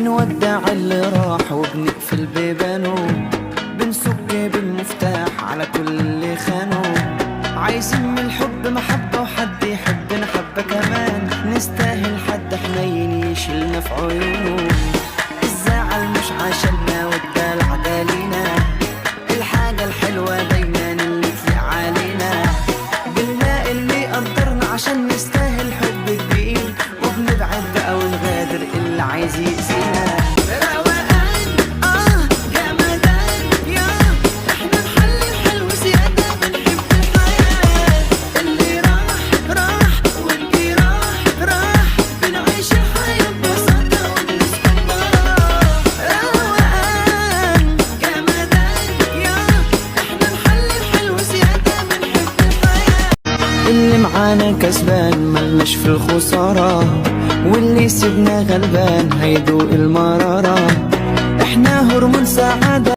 بنودع اللي راح وبنقفل بيبانه، بنسك بالمفتاح على كل اللي خانه. عايزين من الحب محبة وحد يحبنا حبة كمان، نستاهل حد حنين يشيلنا في عيونه. الزعل مش عشاننا والدلع دالينا، الحاجة الحلوة دايما اللي تليق علينا. بنلاقي اللي يقدرنا عشان نستاهل حب كبير، وبنبعد بقى ونغادر اللي عايز يأذينا. اللي معانا كسبان ملناش في الخسارة، واللي سيبنا غلبان هيدوق المرارة. احنا هرمون سعادة